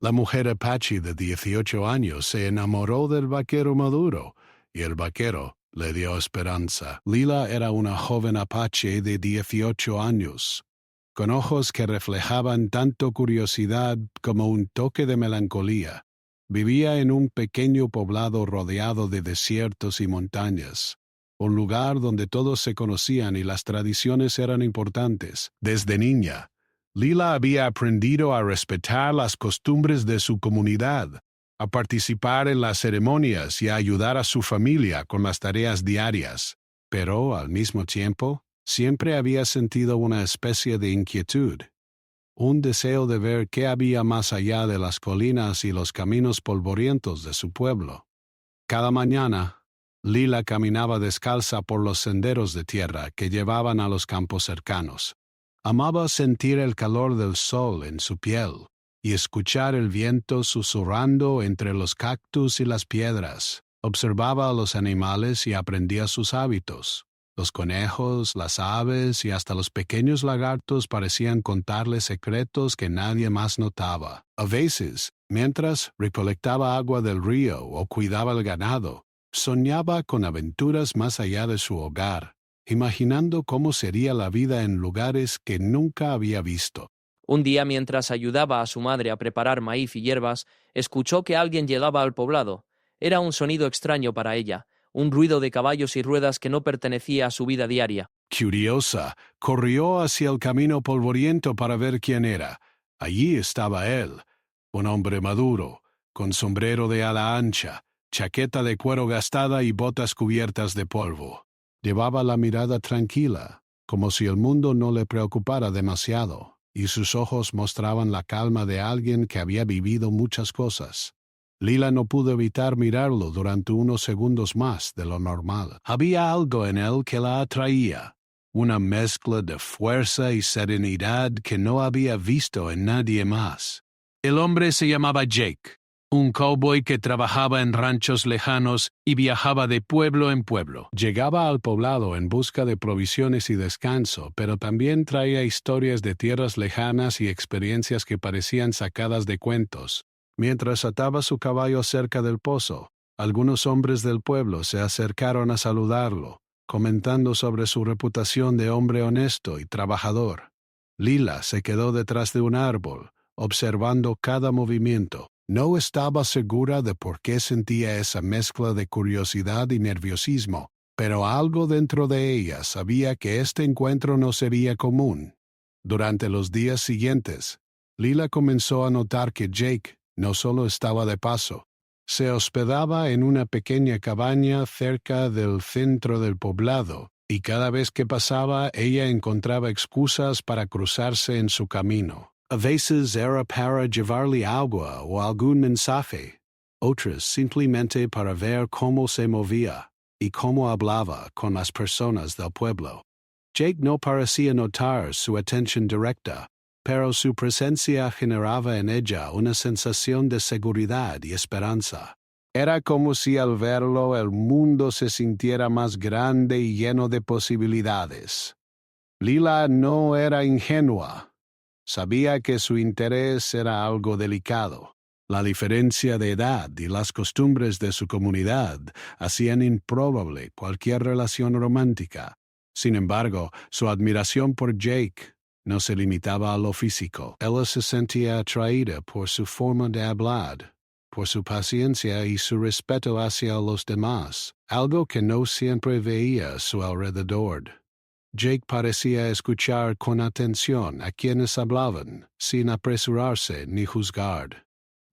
La mujer Apache de 18 años se enamoró del vaquero maduro, y el vaquero le dio esperanza. Lila era una joven Apache de 18 años, con ojos que reflejaban tanto curiosidad como un toque de melancolía. Vivía en un pequeño poblado rodeado de desiertos y montañas, un lugar donde todos se conocían y las tradiciones eran importantes. Desde niña, Lila había aprendido a respetar las costumbres de su comunidad, a participar en las ceremonias y a ayudar a su familia con las tareas diarias. Pero, al mismo tiempo, siempre había sentido una especie de inquietud, un deseo de ver qué había más allá de las colinas y los caminos polvorientos de su pueblo. Cada mañana, Lila caminaba descalza por los senderos de tierra que llevaban a los campos cercanos. Amaba sentir el calor del sol en su piel y escuchar el viento susurrando entre los cactus y las piedras. Observaba a los animales y aprendía sus hábitos. Los conejos, las aves y hasta los pequeños lagartos parecían contarle secretos que nadie más notaba. A veces, mientras recolectaba agua del río o cuidaba el ganado, soñaba con aventuras más allá de su hogar, imaginando cómo sería la vida en lugares que nunca había visto. Un día, mientras ayudaba a su madre a preparar maíz y hierbas, escuchó que alguien llegaba al poblado. Era un sonido extraño para ella, un ruido de caballos y ruedas que no pertenecía a su vida diaria. Curiosa, corrió hacia el camino polvoriento para ver quién era. Allí estaba él, un hombre maduro, con sombrero de ala ancha, chaqueta de cuero gastada y botas cubiertas de polvo. Llevaba la mirada tranquila, como si el mundo no le preocupara demasiado, y sus ojos mostraban la calma de alguien que había vivido muchas cosas. Lila no pudo evitar mirarlo durante unos segundos más de lo normal. Había algo en él que la atraía, una mezcla de fuerza y serenidad que no había visto en nadie más. El hombre se llamaba Jake, un cowboy que trabajaba en ranchos lejanos y viajaba de pueblo en pueblo. Llegaba al poblado en busca de provisiones y descanso, pero también traía historias de tierras lejanas y experiencias que parecían sacadas de cuentos. Mientras ataba su caballo cerca del pozo, algunos hombres del pueblo se acercaron a saludarlo, comentando sobre su reputación de hombre honesto y trabajador. Lila se quedó detrás de un árbol, observando cada movimiento. No estaba segura de por qué sentía esa mezcla de curiosidad y nerviosismo, pero algo dentro de ella sabía que este encuentro no sería común. Durante los días siguientes, Lila comenzó a notar que Jake no solo estaba de paso, se hospedaba en una pequeña cabaña cerca del centro del poblado, y cada vez que pasaba ella encontraba excusas para cruzarse en su camino. A veces era para llevarle agua o algún mensaje, otras simplemente para ver cómo se movía y cómo hablaba con las personas del pueblo. Jake no parecía notar su atención directa, pero su presencia generaba en ella una sensación de seguridad y esperanza. Era como si al verlo el mundo se sintiera más grande y lleno de posibilidades. Lila no era ingenua. Sabía que su interés era algo delicado. La diferencia de edad y las costumbres de su comunidad hacían improbable cualquier relación romántica. Sin embargo, su admiración por Jake no se limitaba a lo físico. Ella se sentía atraída por su forma de hablar, por su paciencia y su respeto hacia los demás, algo que no siempre veía a su alrededor. Jake parecía escuchar con atención a quienes hablaban, sin apresurarse ni juzgar.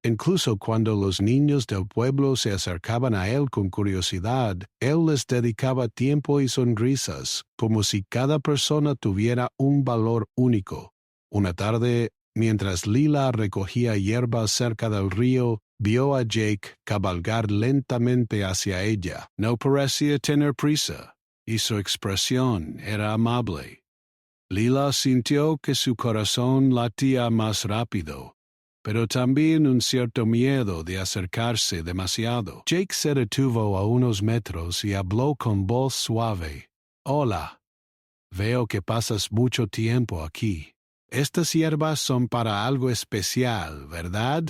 Incluso cuando los niños del pueblo se acercaban a él con curiosidad, él les dedicaba tiempo y sonrisas, como si cada persona tuviera un valor único. Una tarde, mientras Lila recogía hierbas cerca del río, vio a Jake cabalgar lentamente hacia ella. No parecía tener prisa, y su expresión era amable. Lila sintió que su corazón latía más rápido, pero también un cierto miedo de acercarse demasiado. Jake se detuvo a unos metros y habló con voz suave. «Hola, veo que pasas mucho tiempo aquí. Estas hierbas son para algo especial, ¿verdad?»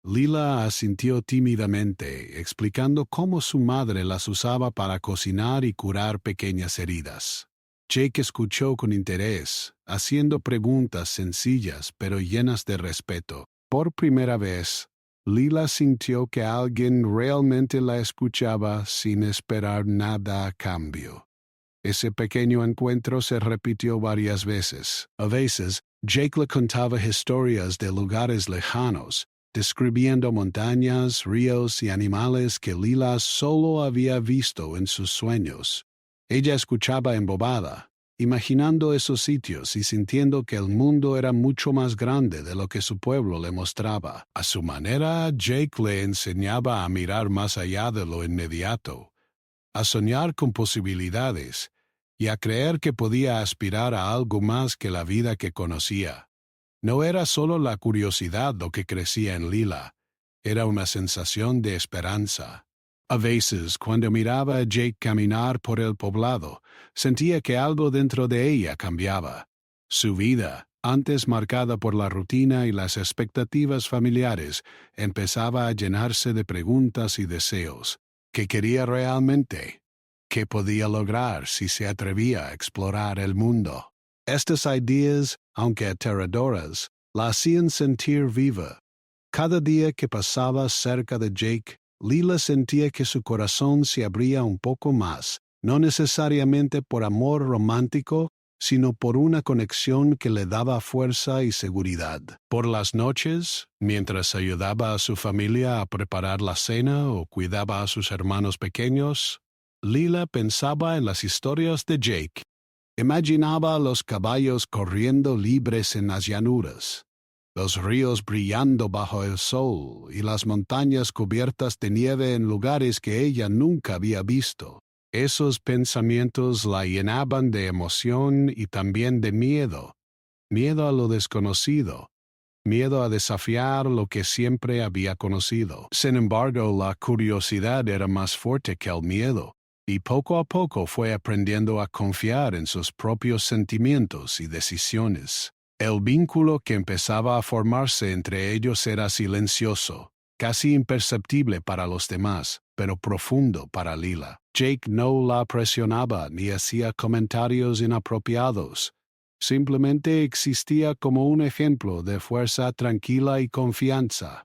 Lila asintió tímidamente, explicando cómo su madre las usaba para cocinar y curar pequeñas heridas. Jake escuchó con interés, haciendo preguntas sencillas pero llenas de respeto. Por primera vez, Lila sintió que alguien realmente la escuchaba sin esperar nada a cambio. Ese pequeño encuentro se repitió varias veces. A veces, Jake le contaba historias de lugares lejanos, describiendo montañas, ríos y animales que Lila solo había visto en sus sueños. Ella escuchaba embobada, imaginando esos sitios y sintiendo que el mundo era mucho más grande de lo que su pueblo le mostraba. A su manera, Jake le enseñaba a mirar más allá de lo inmediato, a soñar con posibilidades y a creer que podía aspirar a algo más que la vida que conocía. No era solo la curiosidad lo que crecía en Lila, era una sensación de esperanza. A veces, cuando miraba a Jake caminar por el poblado, sentía que algo dentro de ella cambiaba. Su vida, antes marcada por la rutina y las expectativas familiares, empezaba a llenarse de preguntas y deseos. ¿Qué quería realmente? ¿Qué podía lograr si se atrevía a explorar el mundo? Estas ideas, aunque aterradoras, la hacían sentir viva. Cada día que pasaba cerca de Jake, Lila sentía que su corazón se abría un poco más, no necesariamente por amor romántico, sino por una conexión que le daba fuerza y seguridad. Por las noches, mientras ayudaba a su familia a preparar la cena o cuidaba a sus hermanos pequeños, Lila pensaba en las historias de Jake. Imaginaba a los caballos corriendo libres en las llanuras, los ríos brillando bajo el sol y las montañas cubiertas de nieve en lugares que ella nunca había visto. Esos pensamientos la llenaban de emoción y también de miedo, miedo a lo desconocido, miedo a desafiar lo que siempre había conocido. Sin embargo, la curiosidad era más fuerte que el miedo, y poco a poco fue aprendiendo a confiar en sus propios sentimientos y decisiones. El vínculo que empezaba a formarse entre ellos era silencioso, casi imperceptible para los demás, pero profundo para Lila. Jake no la presionaba ni hacía comentarios inapropiados. Simplemente existía como un ejemplo de fuerza tranquila y confianza.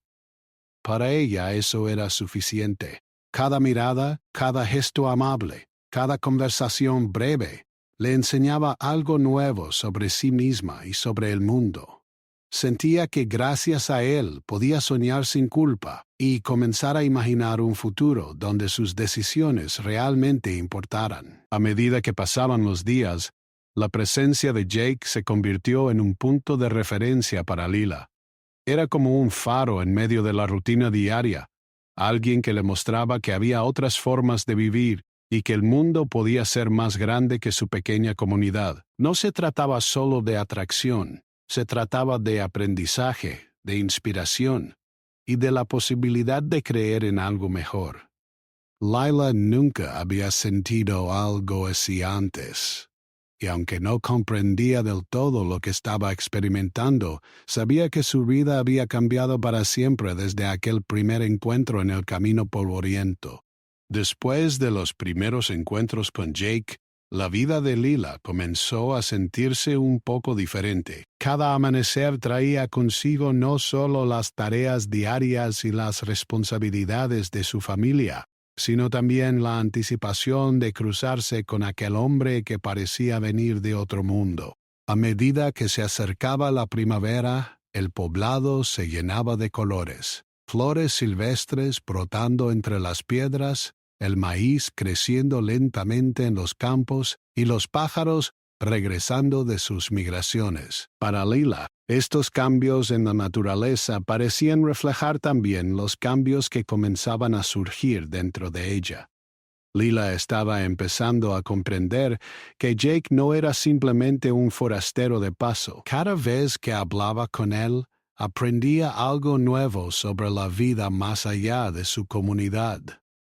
Para ella eso era suficiente. Cada mirada, cada gesto amable, cada conversación breve, le enseñaba algo nuevo sobre sí misma y sobre el mundo. Sentía que gracias a él podía soñar sin culpa y comenzar a imaginar un futuro donde sus decisiones realmente importaran. A medida que pasaban los días, la presencia de Jake se convirtió en un punto de referencia para Lila. Era como un faro en medio de la rutina diaria, alguien que le mostraba que había otras formas de vivir y que el mundo podía ser más grande que su pequeña comunidad. No se trataba solo de atracción, se trataba de aprendizaje, de inspiración y de la posibilidad de creer en algo mejor. Lila nunca había sentido algo así antes, y aunque no comprendía del todo lo que estaba experimentando, sabía que su vida había cambiado para siempre desde aquel primer encuentro en el camino polvoriento. Después de los primeros encuentros con Jake, la vida de Lila comenzó a sentirse un poco diferente. Cada amanecer traía consigo no solo las tareas diarias y las responsabilidades de su familia, sino también la anticipación de cruzarse con aquel hombre que parecía venir de otro mundo. A medida que se acercaba la primavera, el poblado se llenaba de colores. Flores silvestres brotando entre las piedras, el maíz creciendo lentamente en los campos y los pájaros regresando de sus migraciones. Para Lila, estos cambios en la naturaleza parecían reflejar también los cambios que comenzaban a surgir dentro de ella. Lila estaba empezando a comprender que Jake no era simplemente un forastero de paso. Cada vez que hablaba con él, aprendía algo nuevo sobre la vida más allá de su comunidad.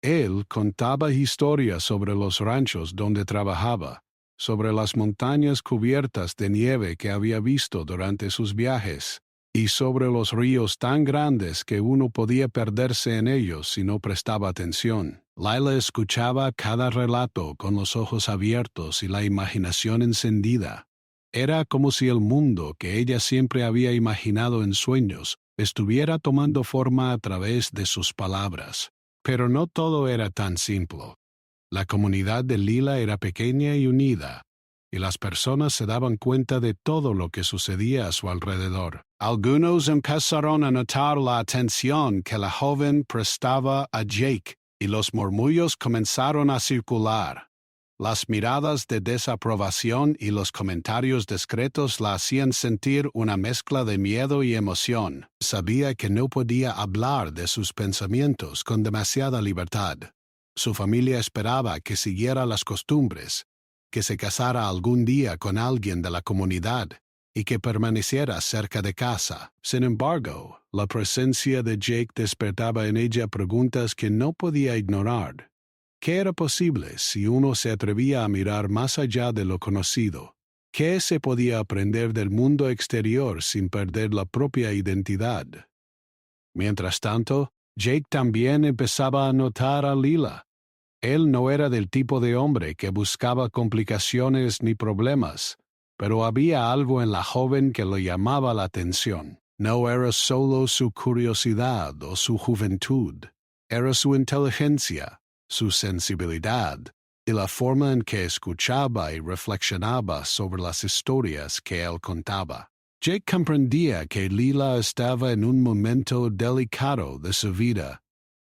Él contaba historias sobre los ranchos donde trabajaba, sobre las montañas cubiertas de nieve que había visto durante sus viajes, y sobre los ríos tan grandes que uno podía perderse en ellos si no prestaba atención. Lila escuchaba cada relato con los ojos abiertos y la imaginación encendida. Era como si el mundo que ella siempre había imaginado en sueños estuviera tomando forma a través de sus palabras. Pero no todo era tan simple. La comunidad de Lila era pequeña y unida, y las personas se daban cuenta de todo lo que sucedía a su alrededor. Algunos empezaron a notar la atención que la joven prestaba a Jake, y los murmullos comenzaron a circular. Las miradas de desaprobación y los comentarios discretos la hacían sentir una mezcla de miedo y emoción. Sabía que no podía hablar de sus pensamientos con demasiada libertad. Su familia esperaba que siguiera las costumbres, que se casara algún día con alguien de la comunidad y que permaneciera cerca de casa. Sin embargo, la presencia de Jake despertaba en ella preguntas que no podía ignorar. ¿Qué era posible si uno se atrevía a mirar más allá de lo conocido? ¿Qué se podía aprender del mundo exterior sin perder la propia identidad? Mientras tanto, Jake también empezaba a notar a Lila. Él no era del tipo de hombre que buscaba complicaciones ni problemas, pero había algo en la joven que le llamaba la atención. No era solo su curiosidad o su juventud, era su inteligencia, su sensibilidad y la forma en que escuchaba y reflexionaba sobre las historias que él contaba. Jake comprendía que Lila estaba en un momento delicado de su vida,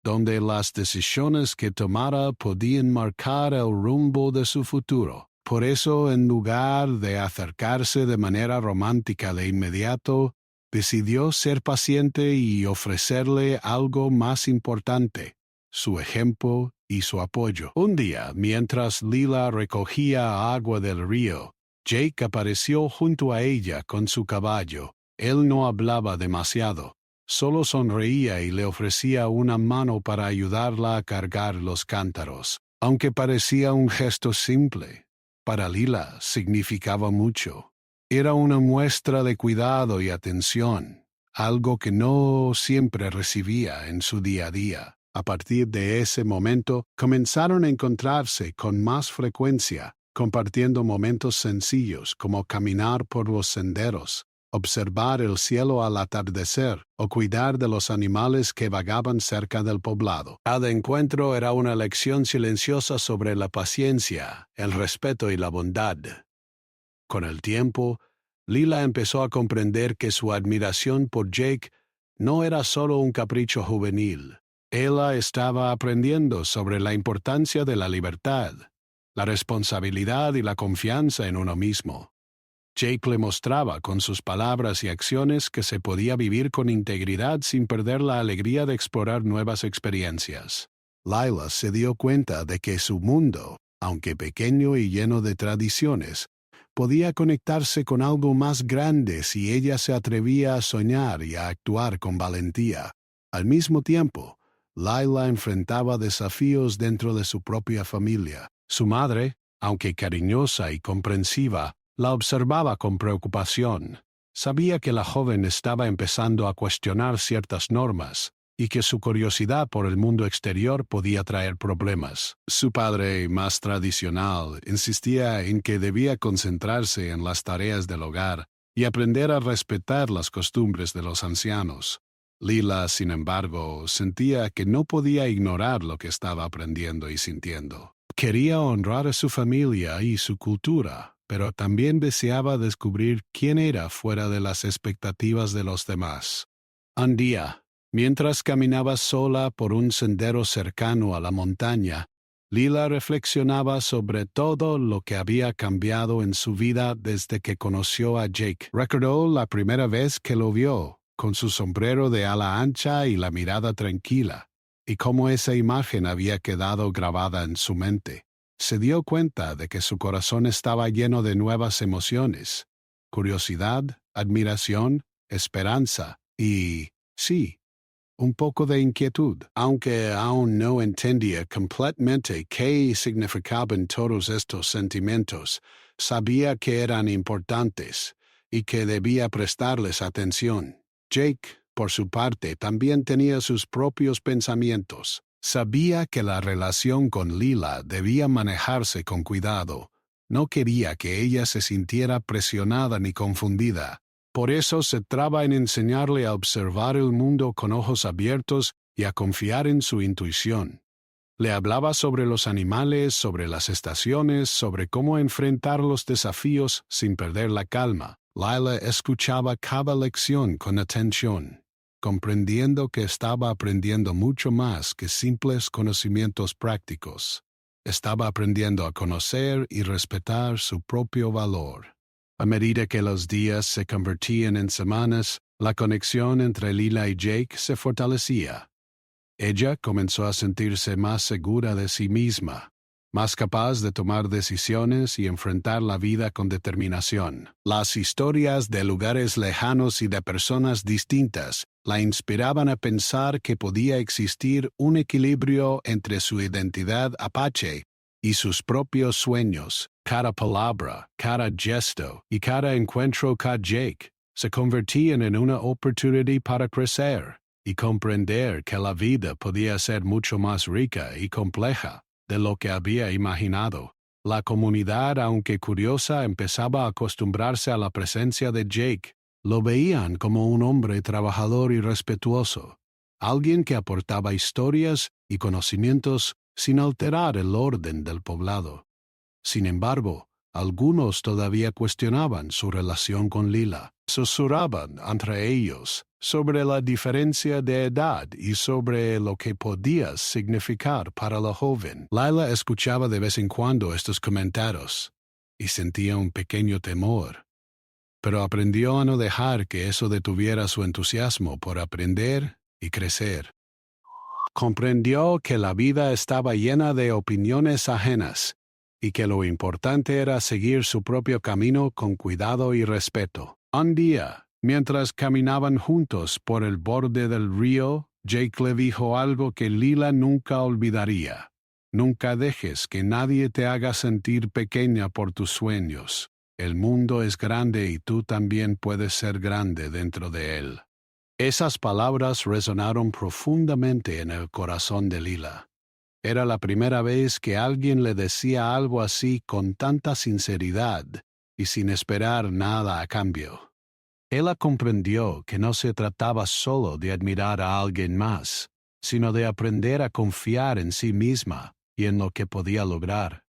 donde las decisiones que tomara podían marcar el rumbo de su futuro. Por eso, en lugar de acercarse de manera romántica de inmediato, decidió ser paciente y ofrecerle algo más importante, su ejemplo y su apoyo. Un día, mientras Lila recogía agua del río, Jake apareció junto a ella con su caballo. Él no hablaba demasiado. Solo sonreía y le ofrecía una mano para ayudarla a cargar los cántaros. Aunque parecía un gesto simple, para Lila significaba mucho. Era una muestra de cuidado y atención, algo que no siempre recibía en su día a día. A partir de ese momento, comenzaron a encontrarse con más frecuencia, compartiendo momentos sencillos como caminar por los senderos, observar el cielo al atardecer o cuidar de los animales que vagaban cerca del poblado. Cada encuentro era una lección silenciosa sobre la paciencia, el respeto y la bondad. Con el tiempo, Lila empezó a comprender que su admiración por Jake no era solo un capricho juvenil. Ella estaba aprendiendo sobre la importancia de la libertad, la responsabilidad y la confianza en uno mismo. Jake le mostraba con sus palabras y acciones que se podía vivir con integridad sin perder la alegría de explorar nuevas experiencias. Lila se dio cuenta de que su mundo, aunque pequeño y lleno de tradiciones, podía conectarse con algo más grande si ella se atrevía a soñar y a actuar con valentía. Al mismo tiempo, Lila enfrentaba desafíos dentro de su propia familia. Su madre, aunque cariñosa y comprensiva, la observaba con preocupación. Sabía que la joven estaba empezando a cuestionar ciertas normas y que su curiosidad por el mundo exterior podía traer problemas. Su padre, más tradicional, insistía en que debía concentrarse en las tareas del hogar y aprender a respetar las costumbres de los ancianos. Lila, sin embargo, sentía que no podía ignorar lo que estaba aprendiendo y sintiendo. Quería honrar a su familia y su cultura, pero también deseaba descubrir quién era fuera de las expectativas de los demás. Un día, mientras caminaba sola por un sendero cercano a la montaña, Lila reflexionaba sobre todo lo que había cambiado en su vida desde que conoció a Jake. Recordó la primera vez que lo vio, con su sombrero de ala ancha y la mirada tranquila, y cómo esa imagen había quedado grabada en su mente. Se dio cuenta de que su corazón estaba lleno de nuevas emociones: curiosidad, admiración, esperanza y, sí, un poco de inquietud. Aunque aún no entendía completamente qué significaban todos estos sentimientos, sabía que eran importantes y que debía prestarles atención. Jake, por su parte, también tenía sus propios pensamientos. Sabía que la relación con Lila debía manejarse con cuidado. No quería que ella se sintiera presionada ni confundida. Por eso se traba en enseñarle a observar el mundo con ojos abiertos y a confiar en su intuición. Le hablaba sobre los animales, sobre las estaciones, sobre cómo enfrentar los desafíos sin perder la calma. Lila escuchaba cada lección con atención, comprendiendo que estaba aprendiendo mucho más que simples conocimientos prácticos. Estaba aprendiendo a conocer y respetar su propio valor. A medida que los días se convertían en semanas, la conexión entre Lila y Jake se fortalecía. Ella comenzó a sentirse más segura de sí misma, más capaz de tomar decisiones y enfrentar la vida con determinación. Las historias de lugares lejanos y de personas distintas la inspiraban a pensar que podía existir un equilibrio entre su identidad apache y sus propios sueños. Cada palabra, cada gesto y cada encuentro con Jake se convertían en una oportunidad para crecer y comprender que la vida podía ser mucho más rica y compleja de lo que había imaginado. La comunidad, aunque curiosa, empezaba a acostumbrarse a la presencia de Jake. Lo veían como un hombre trabajador y respetuoso, alguien que aportaba historias y conocimientos sin alterar el orden del poblado. Sin embargo, algunos todavía cuestionaban su relación con Lila. Susurraban entre ellos sobre la diferencia de edad y sobre lo que podía significar para la joven. Lila escuchaba de vez en cuando estos comentarios y sentía un pequeño temor, pero aprendió a no dejar que eso detuviera su entusiasmo por aprender y crecer. Comprendió que la vida estaba llena de opiniones ajenas y que lo importante era seguir su propio camino con cuidado y respeto. Un día, mientras caminaban juntos por el borde del río, Jake le dijo algo que Lila nunca olvidaría. Nunca dejes que nadie te haga sentir pequeña por tus sueños. El mundo es grande y tú también puedes ser grande dentro de él. Esas palabras resonaron profundamente en el corazón de Lila. Era la primera vez que alguien le decía algo así con tanta sinceridad y sin esperar nada a cambio. Ella comprendió que no se trataba solo de admirar a alguien más, sino de aprender a confiar en sí misma y en lo que podía lograr.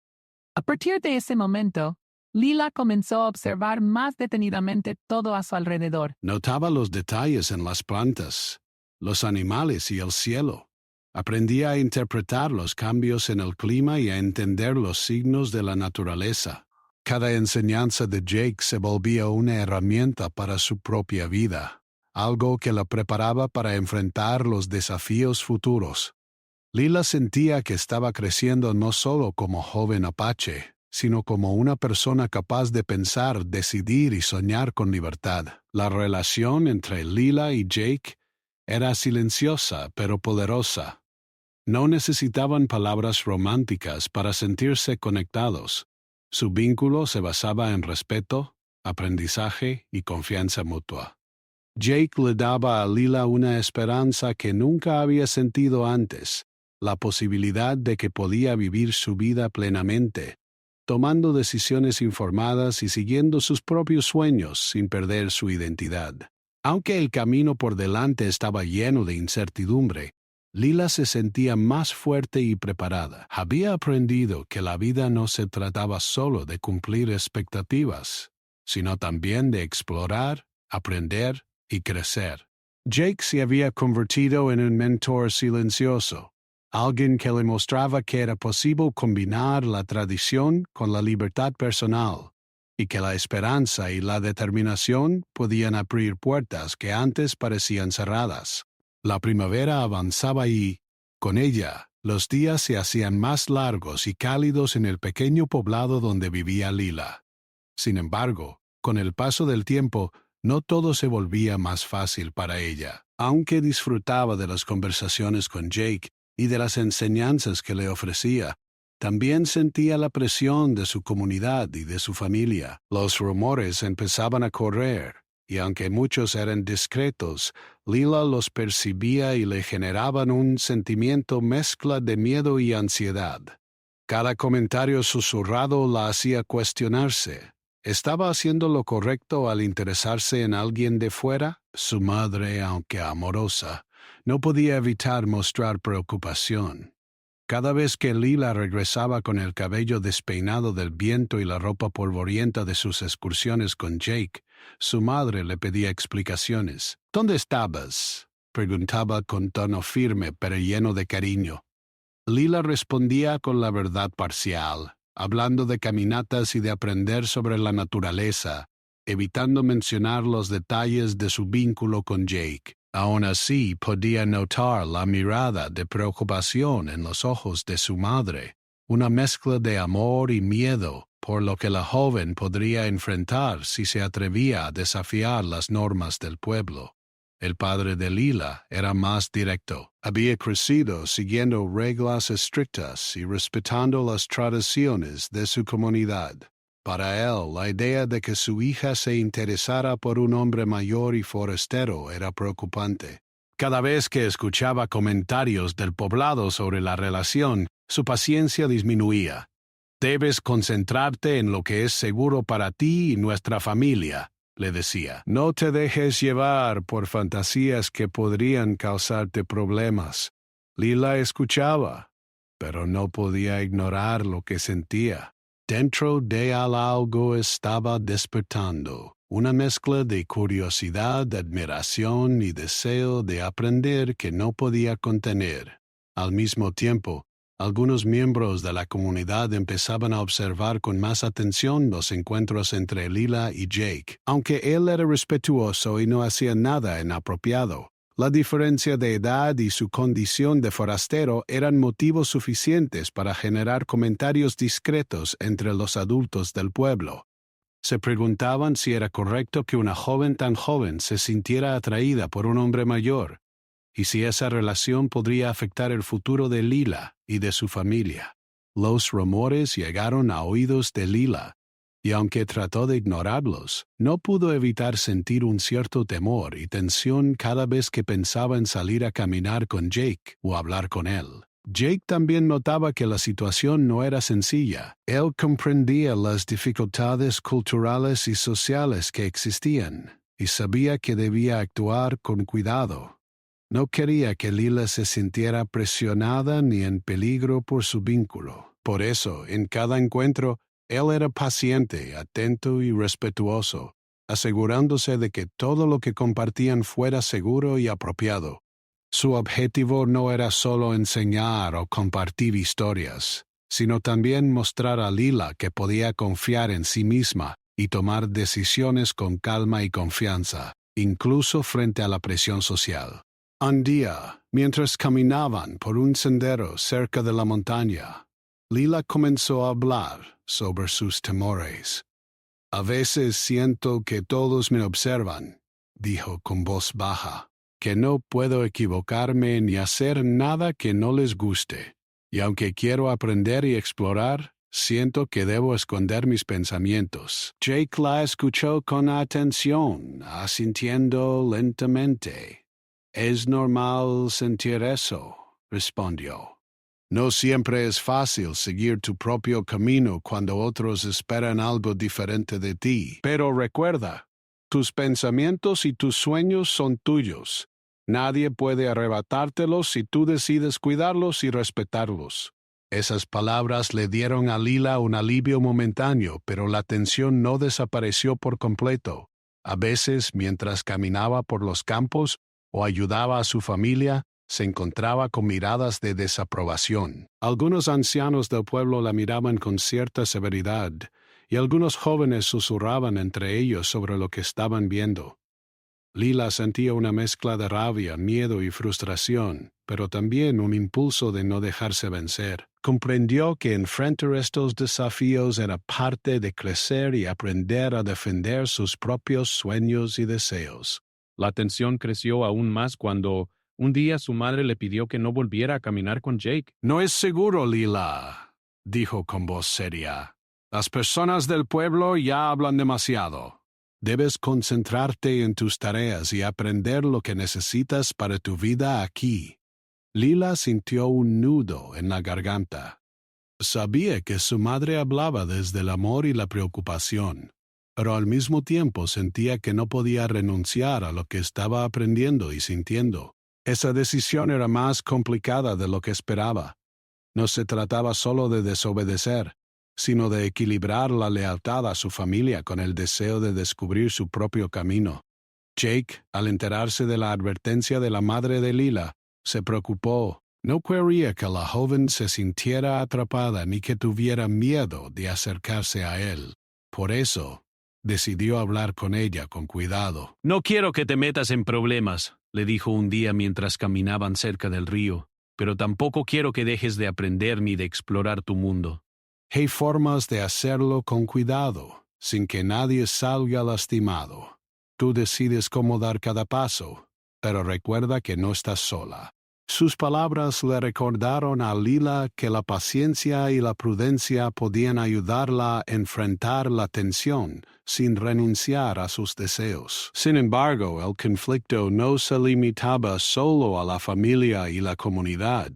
A partir de ese momento, Lila comenzó a observar más detenidamente todo a su alrededor. Notaba los detalles en las plantas, los animales y el cielo. Aprendía a interpretar los cambios en el clima y a entender los signos de la naturaleza. Cada enseñanza de Jake se volvía una herramienta para su propia vida, algo que la preparaba para enfrentar los desafíos futuros. Lila sentía que estaba creciendo no solo como joven apache, sino como una persona capaz de pensar, decidir y soñar con libertad. La relación entre Lila y Jake era silenciosa pero poderosa. No necesitaban palabras románticas para sentirse conectados. Su vínculo se basaba en respeto, aprendizaje y confianza mutua. Jake le daba a Lila una esperanza que nunca había sentido antes, la posibilidad de que podía vivir su vida plenamente, tomando decisiones informadas y siguiendo sus propios sueños sin perder su identidad. Aunque el camino por delante estaba lleno de incertidumbre, Lila se sentía más fuerte y preparada. Había aprendido que la vida no se trataba solo de cumplir expectativas, sino también de explorar, aprender y crecer. Jake se había convertido en un mentor silencioso, alguien que le mostraba que era posible combinar la tradición con la libertad personal, y que la esperanza y la determinación podían abrir puertas que antes parecían cerradas. La primavera avanzaba y, con ella, los días se hacían más largos y cálidos en el pequeño poblado donde vivía Lila. Sin embargo, con el paso del tiempo, no todo se volvía más fácil para ella. Aunque disfrutaba de las conversaciones con Jake y de las enseñanzas que le ofrecía, también sentía la presión de su comunidad y de su familia. Los rumores empezaban a correr. y aunque muchos eran discretos, Lila los percibía y le generaban un sentimiento mezcla de miedo y ansiedad. Cada comentario susurrado la hacía cuestionarse. ¿Estaba haciendo lo correcto al interesarse en alguien de fuera? Su madre, aunque amorosa, no podía evitar mostrar preocupación. Cada vez que Lila regresaba con el cabello despeinado del viento y la ropa polvorienta de sus excursiones con Jake, su madre le pedía explicaciones. ¿Dónde estabas?, preguntaba con tono firme pero lleno de cariño. Lila respondía con la verdad parcial, hablando de caminatas y de aprender sobre la naturaleza, evitando mencionar los detalles de su vínculo con Jake. Aún así, podía notar la mirada de preocupación en los ojos de su madre, una mezcla de amor y miedo por lo que la joven podría enfrentar si se atrevía a desafiar las normas del pueblo. El padre de Lila era más directo. Había crecido siguiendo reglas estrictas y respetando las tradiciones de su comunidad. Para él, la idea de que su hija se interesara por un hombre mayor y forastero era preocupante. Cada vez que escuchaba comentarios del poblado sobre la relación, su paciencia disminuía. «Debes concentrarte en lo que es seguro para ti y nuestra familia», le decía. «No te dejes llevar por fantasías que podrían causarte problemas». Lila escuchaba, pero no podía ignorar lo que sentía. Dentro de él algo estaba despertando, una mezcla de curiosidad, admiración y deseo de aprender que no podía contener. Al mismo tiempo, algunos miembros de la comunidad empezaban a observar con más atención los encuentros entre Lila y Jake. Aunque él era respetuoso y no hacía nada inapropiado, la diferencia de edad y su condición de forastero eran motivos suficientes para generar comentarios discretos entre los adultos del pueblo. Se preguntaban si era correcto que una joven tan joven se sintiera atraída por un hombre mayor, y si esa relación podría afectar el futuro de Lila y de su familia. Los rumores llegaron a oídos de Lila, y aunque trató de ignorarlos, no pudo evitar sentir un cierto temor y tensión cada vez que pensaba en salir a caminar con Jake o hablar con él. Jake también notaba que la situación no era sencilla. Él comprendía las dificultades culturales y sociales que existían, y sabía que debía actuar con cuidado. No quería que Lila se sintiera presionada ni en peligro por su vínculo. Por eso, en cada encuentro, él era paciente, atento y respetuoso, asegurándose de que todo lo que compartían fuera seguro y apropiado. Su objetivo no era solo enseñar o compartir historias, sino también mostrar a Lila que podía confiar en sí misma y tomar decisiones con calma y confianza, incluso frente a la presión social. Un día, mientras caminaban por un sendero cerca de la montaña, Lila comenzó a hablar sobre sus temores. «A veces siento que todos me observan», dijo con voz baja, «que no puedo equivocarme ni hacer nada que no les guste. Y aunque quiero aprender y explorar, siento que debo esconder mis pensamientos». Jake la escuchó con atención, asintiendo lentamente. «Es normal sentir eso», respondió. «No siempre es fácil seguir tu propio camino cuando otros esperan algo diferente de ti. Pero recuerda, tus pensamientos y tus sueños son tuyos. Nadie puede arrebatártelos si tú decides cuidarlos y respetarlos». Esas palabras le dieron a Lila un alivio momentáneo, pero la tensión no desapareció por completo. A veces, mientras caminaba por los campos o ayudaba a su familia, se encontraba con miradas de desaprobación. Algunos ancianos del pueblo la miraban con cierta severidad, y algunos jóvenes susurraban entre ellos sobre lo que estaban viendo. Lila sentía una mezcla de rabia, miedo y frustración, pero también un impulso de no dejarse vencer. Comprendió que enfrentar estos desafíos era parte de crecer y aprender a defender sus propios sueños y deseos. La tensión creció aún más cuando un día su madre le pidió que no volviera a caminar con Jake. «No es seguro, Lila», dijo con voz seria. «Las personas del pueblo ya hablan demasiado. Debes concentrarte en tus tareas y aprender lo que necesitas para tu vida aquí. Lila sintió un nudo en la garganta. Sabía que su madre hablaba desde el amor y la preocupación, pero al mismo tiempo sentía que no podía renunciar a lo que estaba aprendiendo y sintiendo. Esa decisión era más complicada de lo que esperaba. No se trataba solo de desobedecer, sino de equilibrar la lealtad a su familia con el deseo de descubrir su propio camino. Jake, al enterarse de la advertencia de la madre de Lila, se preocupó. No quería que la joven se sintiera atrapada ni que tuviera miedo de acercarse a él. Por eso, decidió hablar con ella con cuidado. No quiero que te metas en problemas, le dijo un día mientras caminaban cerca del río, pero tampoco quiero que dejes de aprender ni de explorar tu mundo. Hay formas de hacerlo con cuidado, sin que nadie salga lastimado. Tú decides cómo dar cada paso, pero recuerda que no estás sola. Sus palabras le recordaron a Lila que la paciencia y la prudencia podían ayudarla a enfrentar la tensión sin renunciar a sus deseos. Sin embargo, el conflicto no se limitaba solo a la familia y la comunidad.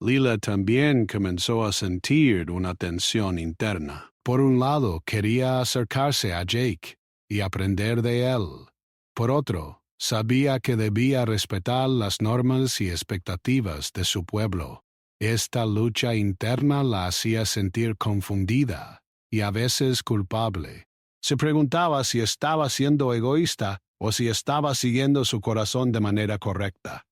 Lila también comenzó a sentir una tensión interna. Por un lado, quería acercarse a Jake y aprender de él. Por otro, sabía que debía respetar las normas y expectativas de su pueblo. Esta lucha interna la hacía sentir confundida y a veces culpable. Se preguntaba si estaba siendo egoísta o si estaba siguiendo su corazón de manera correcta.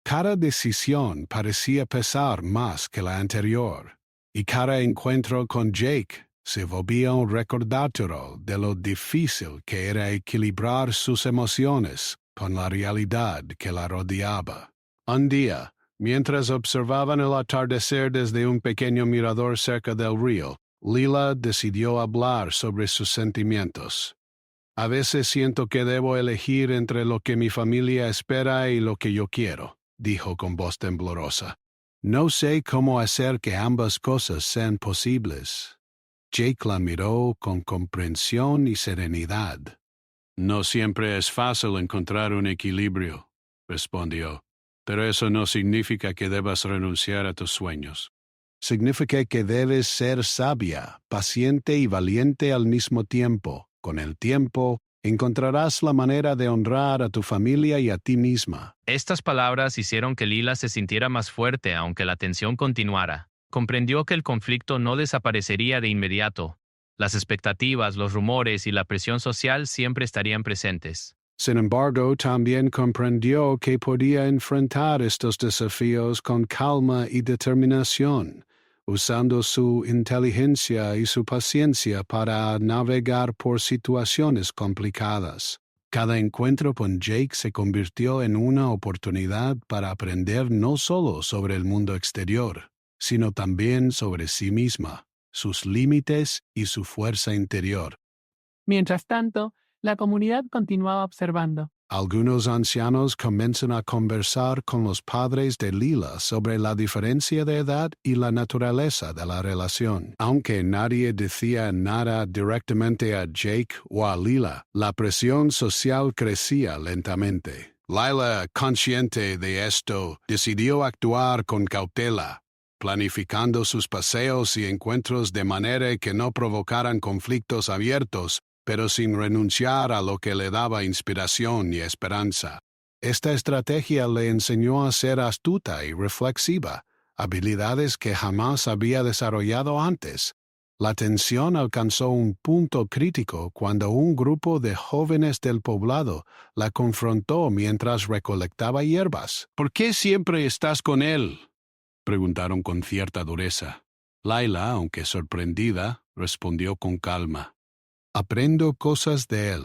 Cada decisión parecía pesar más que la anterior, y cada encuentro con Jake se volvía un recordatorio de lo difícil que era equilibrar sus emociones con la realidad que la rodeaba. Un día, mientras observaban el atardecer desde un pequeño mirador cerca del río, Lila decidió hablar sobre sus sentimientos. A veces siento que debo elegir entre lo que mi familia espera y lo que yo quiero, dijo con voz temblorosa. No sé cómo hacer que ambas cosas sean posibles. Jake la miró con comprensión y serenidad. No siempre es fácil encontrar un equilibrio, respondió, pero eso no significa que debas renunciar a tus sueños. Significa que debes ser sabia, paciente y valiente al mismo tiempo. Con el tiempo, encontrarás la manera de honrar a tu familia y a ti misma. Estas palabras hicieron que Lila se sintiera más fuerte aunque la tensión continuara. Comprendió que el conflicto no desaparecería de inmediato. Las expectativas, los rumores y la presión social siempre estarían presentes. Sin embargo, también comprendió que podía enfrentar estos desafíos con calma y determinación, usando su inteligencia y su paciencia para navegar por situaciones complicadas. Cada encuentro con Jake se convirtió en una oportunidad para aprender no solo sobre el mundo exterior, sino también sobre sí misma, sus límites y su fuerza interior. Mientras tanto, la comunidad continuaba observando. Algunos ancianos comienzan a conversar con los padres de Lila sobre la diferencia de edad y la naturaleza de la relación. Aunque nadie decía nada directamente a Jake o a Lila, la presión social crecía lentamente. Lila, consciente de esto, decidió actuar con cautela, planificando sus paseos y encuentros de manera que no provocaran conflictos abiertos, pero sin renunciar a lo que le daba inspiración y esperanza. Esta estrategia le enseñó a ser astuta y reflexiva, habilidades que jamás había desarrollado antes. La tensión alcanzó un punto crítico cuando un grupo de jóvenes del poblado la confrontó mientras recolectaba hierbas. ¿Por qué siempre estás con él?, preguntaron con cierta dureza. Lila, aunque sorprendida, respondió con calma. Aprendo cosas de él.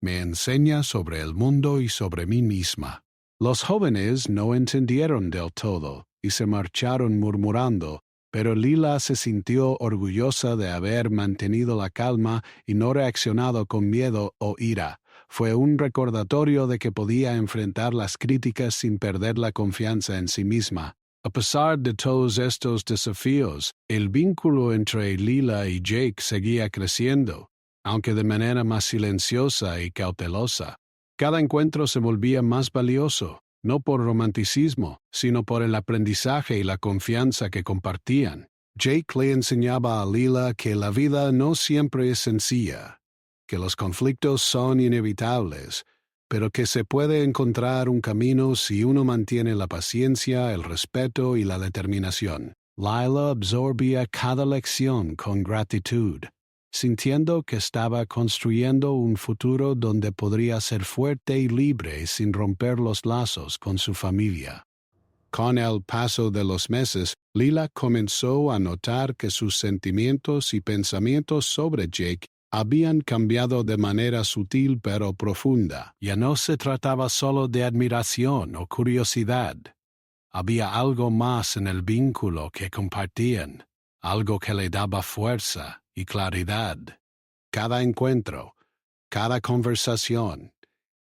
Me enseña sobre el mundo y sobre mí misma. Los jóvenes no entendieron del todo y se marcharon murmurando, pero Lila se sintió orgullosa de haber mantenido la calma y no reaccionado con miedo o ira. Fue un recordatorio de que podía enfrentar las críticas sin perder la confianza en sí misma. A pesar de todos estos desafíos, el vínculo entre Lila y Jake seguía creciendo. aunque de manera más silenciosa y cautelosa. Cada encuentro se volvía más valioso, no por romanticismo, sino por el aprendizaje y la confianza que compartían. Jake le enseñaba a Lila que la vida no siempre es sencilla, que los conflictos son inevitables, pero que se puede encontrar un camino si uno mantiene la paciencia, el respeto y la determinación. Lila absorbía cada lección con gratitud, sintiendo que estaba construyendo un futuro donde podría ser fuerte y libre sin romper los lazos con su familia. Con el paso de los meses, Lila comenzó a notar que sus sentimientos y pensamientos sobre Jake habían cambiado de manera sutil pero profunda. Ya no se trataba solo de admiración o curiosidad. Había algo más en el vínculo que compartían, algo que le daba fuerza y claridad. Cada encuentro, cada conversación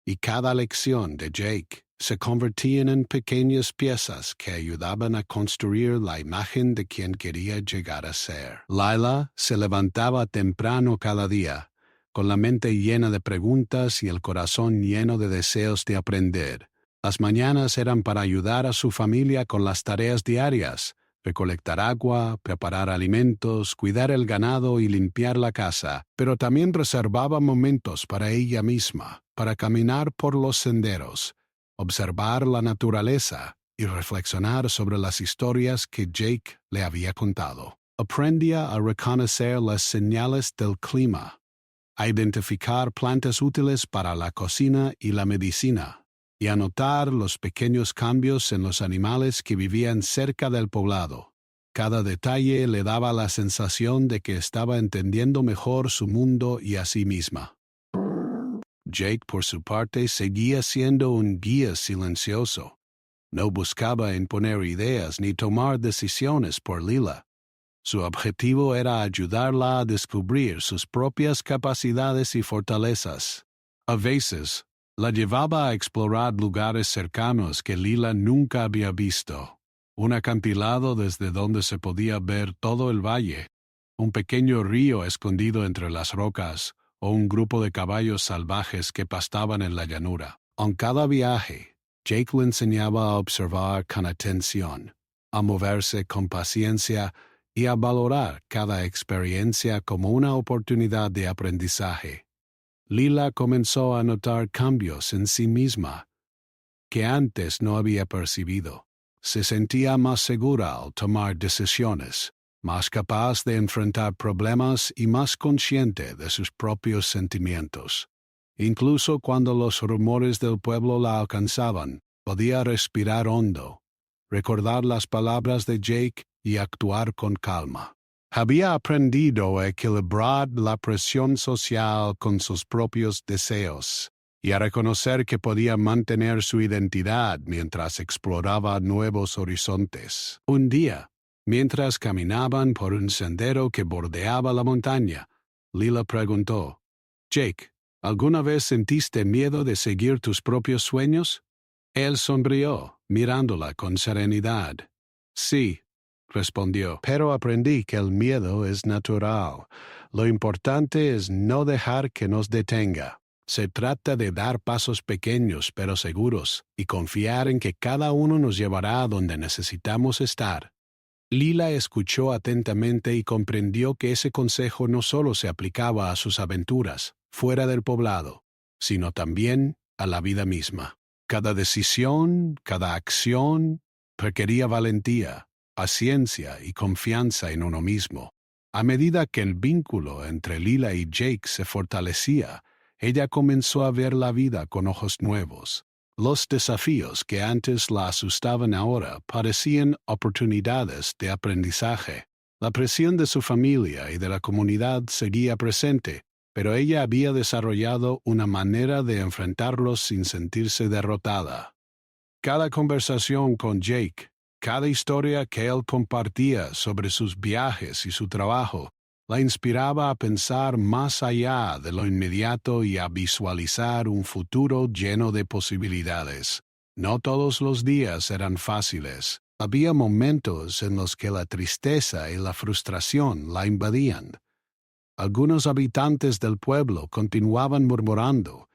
y cada lección de Jake se convertían en pequeñas piezas que ayudaban a construir la imagen de quien quería llegar a ser. Lila se levantaba temprano cada día, con la mente llena de preguntas y el corazón lleno de deseos de aprender. Las mañanas eran para ayudar a su familia con las tareas diarias: recolectar agua, preparar alimentos, cuidar el ganado y limpiar la casa, pero también reservaba momentos para ella misma, para caminar por los senderos, observar la naturaleza y reflexionar sobre las historias que Jake le había contado. Aprendía a reconocer las señales del clima, a identificar plantas útiles para la cocina y la medicina, y a notar los pequeños cambios en los animales que vivían cerca del poblado. Cada detalle le daba la sensación de que estaba entendiendo mejor su mundo y a sí misma. Jake, por su parte, seguía siendo un guía silencioso. No buscaba imponer ideas ni tomar decisiones por Lila. Su objetivo era ayudarla a descubrir sus propias capacidades y fortalezas. A veces, la llevaba a explorar lugares cercanos que Lila nunca había visto. Un acantilado desde donde se podía ver todo el valle, un pequeño río escondido entre las rocas, o un grupo de caballos salvajes que pastaban en la llanura. En cada viaje, Jake le enseñaba a observar con atención, a moverse con paciencia y a valorar cada experiencia como una oportunidad de aprendizaje. Lila comenzó a notar cambios en sí misma que antes no había percibido. Se sentía más segura al tomar decisiones, más capaz de enfrentar problemas y más consciente de sus propios sentimientos. Incluso cuando los rumores del pueblo la alcanzaban, podía respirar hondo, recordar las palabras de Jake y actuar con calma. Había aprendido a equilibrar la presión social con sus propios deseos y a reconocer que podía mantener su identidad mientras exploraba nuevos horizontes. Un día, mientras caminaban por un sendero que bordeaba la montaña, Lila preguntó: «Jake, ¿alguna vez sentiste miedo de seguir tus propios sueños?» Él sonrió, mirándola con serenidad. «Sí», respondió, «pero aprendí que el miedo es natural. Lo importante es no dejar que nos detenga. Se trata de dar pasos pequeños pero seguros y confiar en que cada uno nos llevará a donde necesitamos estar». Lila escuchó atentamente y comprendió que ese consejo no solo se aplicaba a sus aventuras fuera del poblado, sino también a la vida misma. Cada decisión, cada acción requería valentía, paciencia y confianza en uno mismo. A medida que el vínculo entre Lila y Jake se fortalecía, ella comenzó a ver la vida con ojos nuevos. Los desafíos que antes la asustaban ahora parecían oportunidades de aprendizaje. La presión de su familia y de la comunidad seguía presente, pero ella había desarrollado una manera de enfrentarlos sin sentirse derrotada. Cada conversación con Jake, cada historia que él compartía sobre sus viajes y su trabajo, la inspiraba a pensar más allá de lo inmediato y a visualizar un futuro lleno de posibilidades. No todos los días eran fáciles. Había momentos en los que la tristeza y la frustración la invadían. Algunos habitantes del pueblo continuaban murmurando,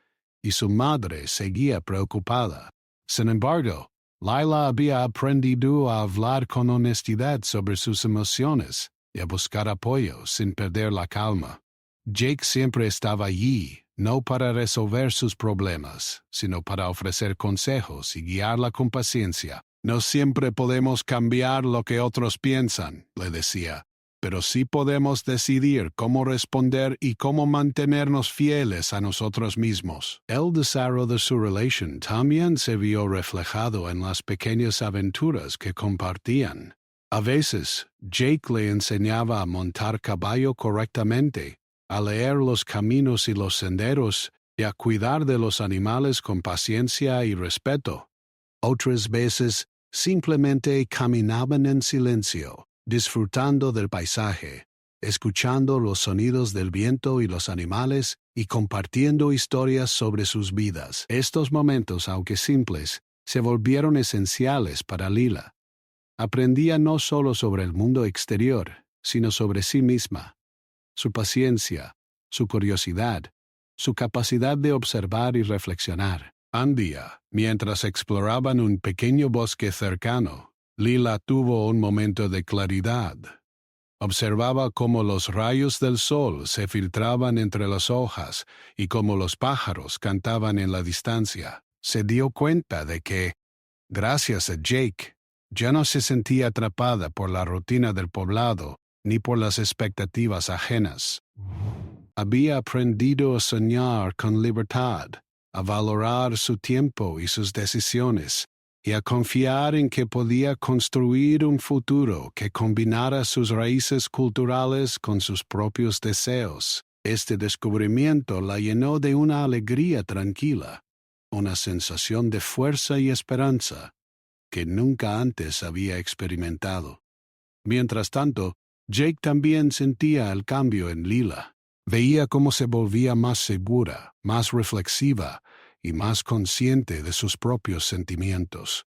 y su madre seguía preocupada. Sin embargo, Lila había aprendido a hablar con honestidad sobre sus emociones y a buscar apoyo sin perder la calma. Jake siempre estaba allí, no para resolver sus problemas, sino para ofrecer consejos y guiarla con paciencia. No siempre podemos cambiar lo que otros piensan, le decía, pero sí podemos decidir cómo responder y cómo mantenernos fieles a nosotros mismos. El desarrollo de su relación también se vio reflejado en las pequeñas aventuras que compartían. A veces, Jake le enseñaba a montar caballo correctamente, a leer los caminos y los senderos y a cuidar de los animales con paciencia y respeto. Otras veces, simplemente caminaban en silencio, disfrutando del paisaje, escuchando los sonidos del viento y los animales y compartiendo historias sobre sus vidas. Estos momentos, aunque simples, se volvieron esenciales para Lila. Aprendía no solo sobre el mundo exterior, sino sobre sí misma. Su paciencia, su curiosidad, su capacidad de observar y reflexionar. Un día, mientras exploraban un pequeño bosque cercano, Lila tuvo un momento de claridad. Observaba cómo los rayos del sol se filtraban entre las hojas y cómo los pájaros cantaban en la distancia. Se dio cuenta de que, gracias a Jake, ya no se sentía atrapada por la rutina del poblado ni por las expectativas ajenas. Había aprendido a soñar con libertad, a valorar su tiempo y sus decisiones, y a confiar en que podía construir un futuro que combinara sus raíces culturales con sus propios deseos. Este descubrimiento la llenó de una alegría tranquila, una sensación de fuerza y esperanza que nunca antes había experimentado. Mientras tanto, Jake también sentía el cambio en Lila. Veía cómo se volvía más segura, más reflexiva y más consciente de sus propios sentimientos.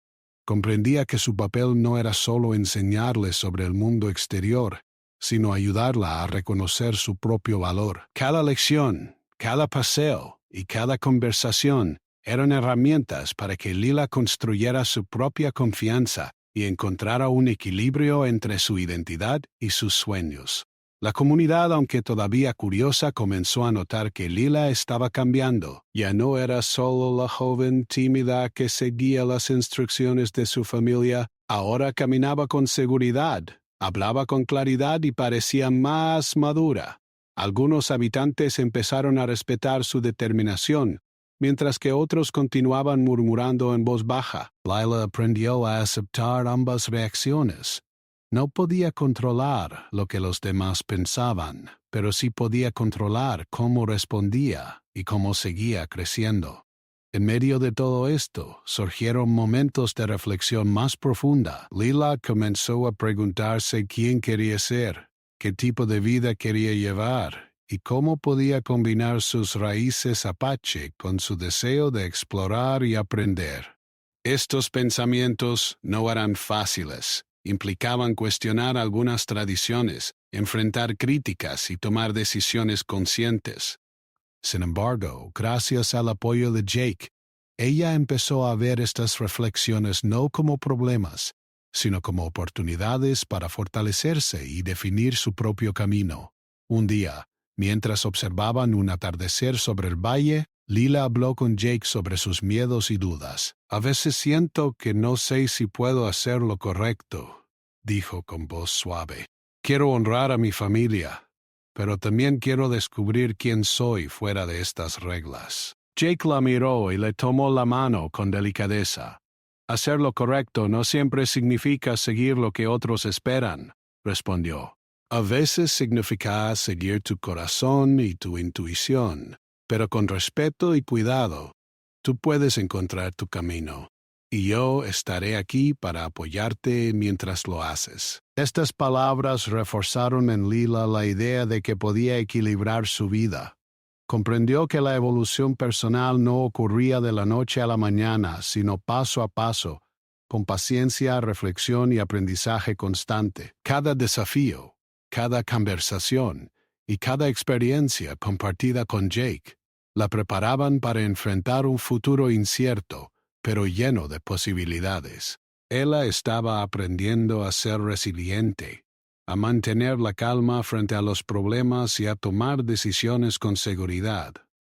Comprendía que su papel no era solo enseñarle sobre el mundo exterior, sino ayudarla a reconocer su propio valor. Cada lección, cada paseo y cada conversación eran herramientas para que Lila construyera su propia confianza y encontrara un equilibrio entre su identidad y sus sueños. La comunidad, aunque todavía curiosa, comenzó a notar que Lila estaba cambiando. Ya no era solo la joven tímida que seguía las instrucciones de su familia, ahora caminaba con seguridad, hablaba con claridad y parecía más madura. Algunos habitantes empezaron a respetar su determinación, mientras que otros continuaban murmurando en voz baja. Lila aprendió a aceptar ambas reacciones. No podía controlar lo que los demás pensaban, pero sí podía controlar cómo respondía y cómo seguía creciendo. En medio de todo esto, surgieron momentos de reflexión más profunda. Lila comenzó a preguntarse quién quería ser, qué tipo de vida quería llevar, y cómo podía combinar sus raíces apache con su deseo de explorar y aprender. Estos pensamientos no eran fáciles. Implicaban cuestionar algunas tradiciones, enfrentar críticas y tomar decisiones conscientes. Sin embargo, gracias al apoyo de Jake, ella empezó a ver estas reflexiones no como problemas, sino como oportunidades para fortalecerse y definir su propio camino. Un día, mientras observaban un atardecer sobre el valle, Lila habló con Jake sobre sus miedos y dudas. A veces siento que no sé si puedo hacer lo correcto, dijo con voz suave. Quiero honrar a mi familia, pero también quiero descubrir quién soy fuera de estas reglas. Jake la miró y le tomó la mano con delicadeza. Hacer lo correcto no siempre significa seguir lo que otros esperan, respondió. A veces significa seguir tu corazón y tu intuición. Pero con respeto y cuidado, tú puedes encontrar tu camino, y yo estaré aquí para apoyarte mientras lo haces. Estas palabras reforzaron en Lila la idea de que podía equilibrar su vida. Comprendió que la evolución personal no ocurría de la noche a la mañana, sino paso a paso, con paciencia, reflexión y aprendizaje constante. Cada desafío, cada conversación y cada experiencia compartida con Jake la preparaban para enfrentar un futuro incierto, pero lleno de posibilidades. Ella estaba aprendiendo a ser resiliente, a mantener la calma frente a los problemas y a tomar decisiones con seguridad,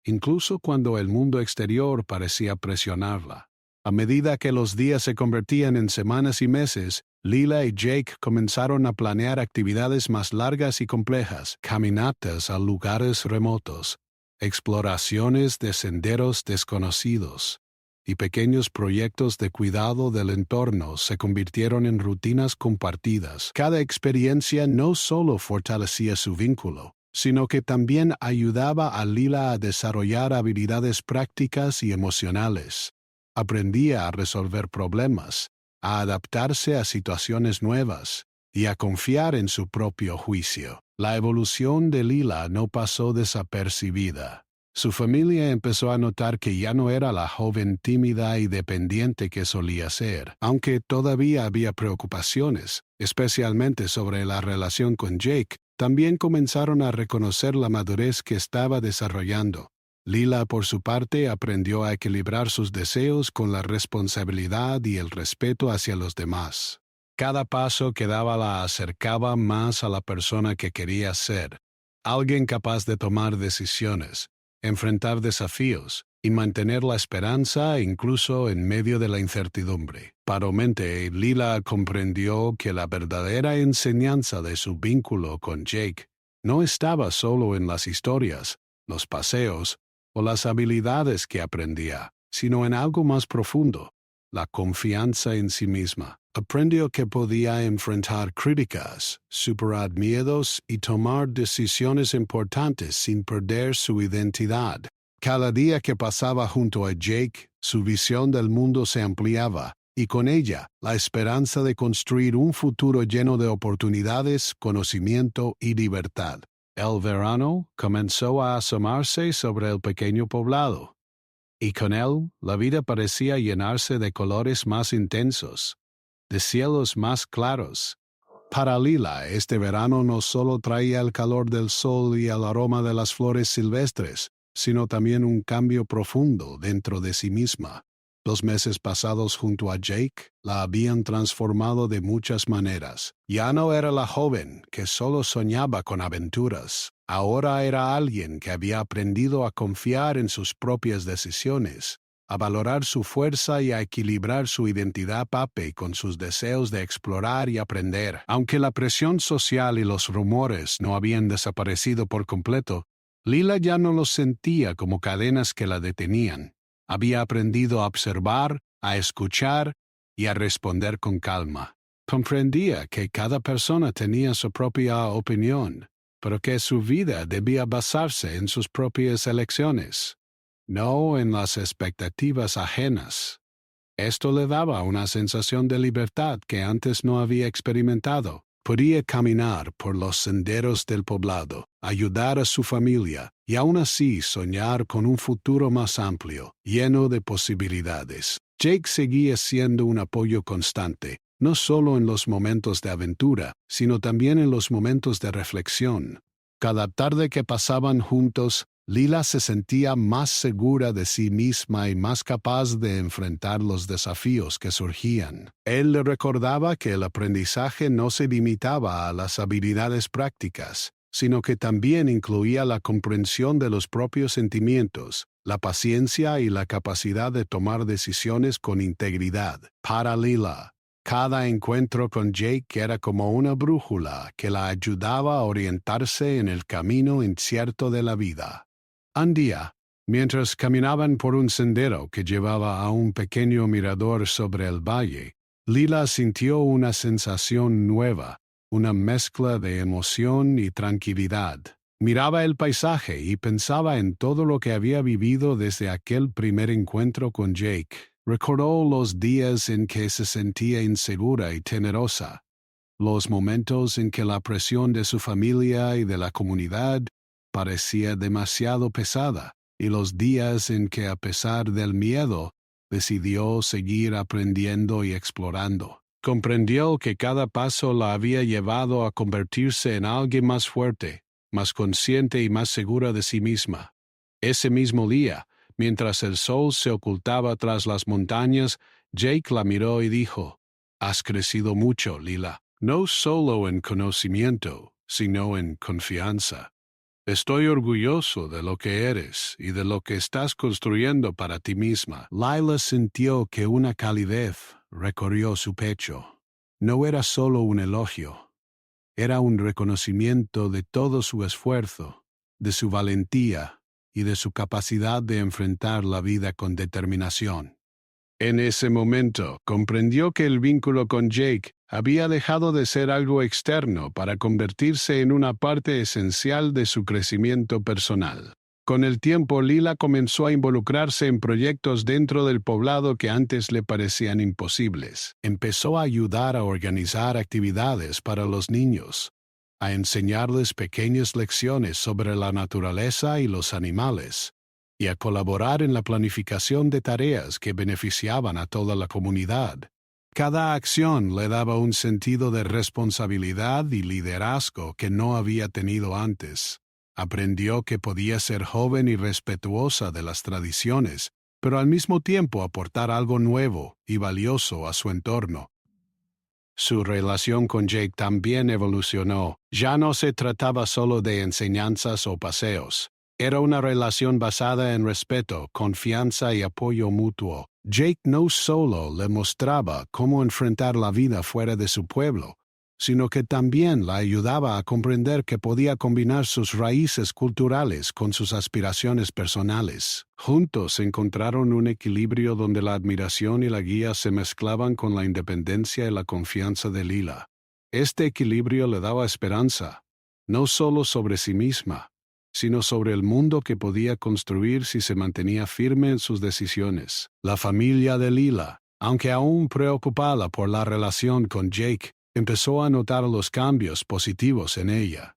incluso cuando el mundo exterior parecía presionarla. A medida que los días se convertían en semanas y meses, Lila y Jake comenzaron a planear actividades más largas y complejas, caminatas a lugares remotos, exploraciones de senderos desconocidos, y pequeños proyectos de cuidado del entorno se convirtieron en rutinas compartidas. Cada experiencia no solo fortalecía su vínculo, sino que también ayudaba a Lila a desarrollar habilidades prácticas y emocionales. Aprendía a resolver problemas, a adaptarse a situaciones nuevas y a confiar en su propio juicio. La evolución de Lila no pasó desapercibida. Su familia empezó a notar que ya no era la joven tímida y dependiente que solía ser, aunque todavía había preocupaciones, especialmente sobre la relación con Jake. También comenzaron a reconocer la madurez que estaba desarrollando. Lila, por su parte, aprendió a equilibrar sus deseos con la responsabilidad y el respeto hacia los demás. Cada paso que daba la acercaba más a la persona que quería ser, alguien capaz de tomar decisiones, enfrentar desafíos y mantener la esperanza incluso en medio de la incertidumbre. Paralelamente, Lila comprendió que la verdadera enseñanza de su vínculo con Jake no estaba solo en las historias, los paseos o las habilidades que aprendía, sino en algo más profundo, la confianza en sí misma. Aprendió que podía enfrentar críticas, superar miedos y tomar decisiones importantes sin perder su identidad. Cada día que pasaba junto a Jake, su visión del mundo se ampliaba, y con ella, la esperanza de construir un futuro lleno de oportunidades, conocimiento y libertad. El verano comenzó a asomarse sobre el pequeño poblado, y con él la vida parecía llenarse de colores más intensos, de cielos más claros. Para Lila, este verano no solo traía el calor del sol y el aroma de las flores silvestres, sino también un cambio profundo dentro de sí misma. Los meses pasados junto a Jake la habían transformado de muchas maneras. Ya no era la joven que solo soñaba con aventuras. Ahora era alguien que había aprendido a confiar en sus propias decisiones, a valorar su fuerza y a equilibrar su identidad con sus deseos de explorar y aprender. Aunque la presión social y los rumores no habían desaparecido por completo, Lila ya no los sentía como cadenas que la detenían. Había aprendido a observar, a escuchar y a responder con calma. Comprendía que cada persona tenía su propia opinión, pero que su vida debía basarse en sus propias elecciones, no en las expectativas ajenas. Esto le daba una sensación de libertad que antes no había experimentado. Podía caminar por los senderos del poblado, ayudar a su familia y aún así soñar con un futuro más amplio, lleno de posibilidades. Jake seguía siendo un apoyo constante, no solo en los momentos de aventura, sino también en los momentos de reflexión. Cada tarde que pasaban juntos, Lila se sentía más segura de sí misma y más capaz de enfrentar los desafíos que surgían. Él le recordaba que el aprendizaje no se limitaba a las habilidades prácticas, sino que también incluía la comprensión de los propios sentimientos, la paciencia y la capacidad de tomar decisiones con integridad. Para Lila, cada encuentro con Jake era como una brújula que la ayudaba a orientarse en el camino incierto de la vida. Un día, mientras caminaban por un sendero que llevaba a un pequeño mirador sobre el valle, Lila sintió una sensación nueva, una mezcla de emoción y tranquilidad. Miraba el paisaje y pensaba en todo lo que había vivido desde aquel primer encuentro con Jake. Recordó los días en que se sentía insegura y temerosa, los momentos en que la presión de su familia y de la comunidad parecía demasiado pesada, y los días en que, a pesar del miedo, decidió seguir aprendiendo y explorando. Comprendió que cada paso la había llevado a convertirse en alguien más fuerte, más consciente y más segura de sí misma. Ese mismo día, mientras el sol se ocultaba tras las montañas, Jake la miró y dijo: «Has crecido mucho, Lila, no solo en conocimiento, sino en confianza. Estoy orgulloso de lo que eres y de lo que estás construyendo para ti misma». Lila sintió que una calidez recorrió su pecho. No era solo un elogio, era un reconocimiento de todo su esfuerzo, de su valentía y de su capacidad de enfrentar la vida con determinación. En ese momento, comprendió que el vínculo con Jake había dejado de ser algo externo para convertirse en una parte esencial de su crecimiento personal. Con el tiempo, Lila comenzó a involucrarse en proyectos dentro del poblado que antes le parecían imposibles. Empezó a ayudar a organizar actividades para los niños, a enseñarles pequeñas lecciones sobre la naturaleza y los animales, y a colaborar en la planificación de tareas que beneficiaban a toda la comunidad. Cada acción le daba un sentido de responsabilidad y liderazgo que no había tenido antes. Aprendió que podía ser joven y respetuosa de las tradiciones, pero al mismo tiempo aportar algo nuevo y valioso a su entorno. Su relación con Jake también evolucionó. Ya no se trataba solo de enseñanzas o paseos. Era una relación basada en respeto, confianza y apoyo mutuo. Jake no solo le mostraba cómo enfrentar la vida fuera de su pueblo, sino que también la ayudaba a comprender que podía combinar sus raíces culturales con sus aspiraciones personales. Juntos encontraron un equilibrio donde la admiración y la guía se mezclaban con la independencia y la confianza de Lila. Este equilibrio le daba esperanza, no solo sobre sí misma, sino sobre el mundo que podía construir si se mantenía firme en sus decisiones. La familia de Lila, aunque aún preocupada por la relación con Jake, empezó a notar los cambios positivos en ella.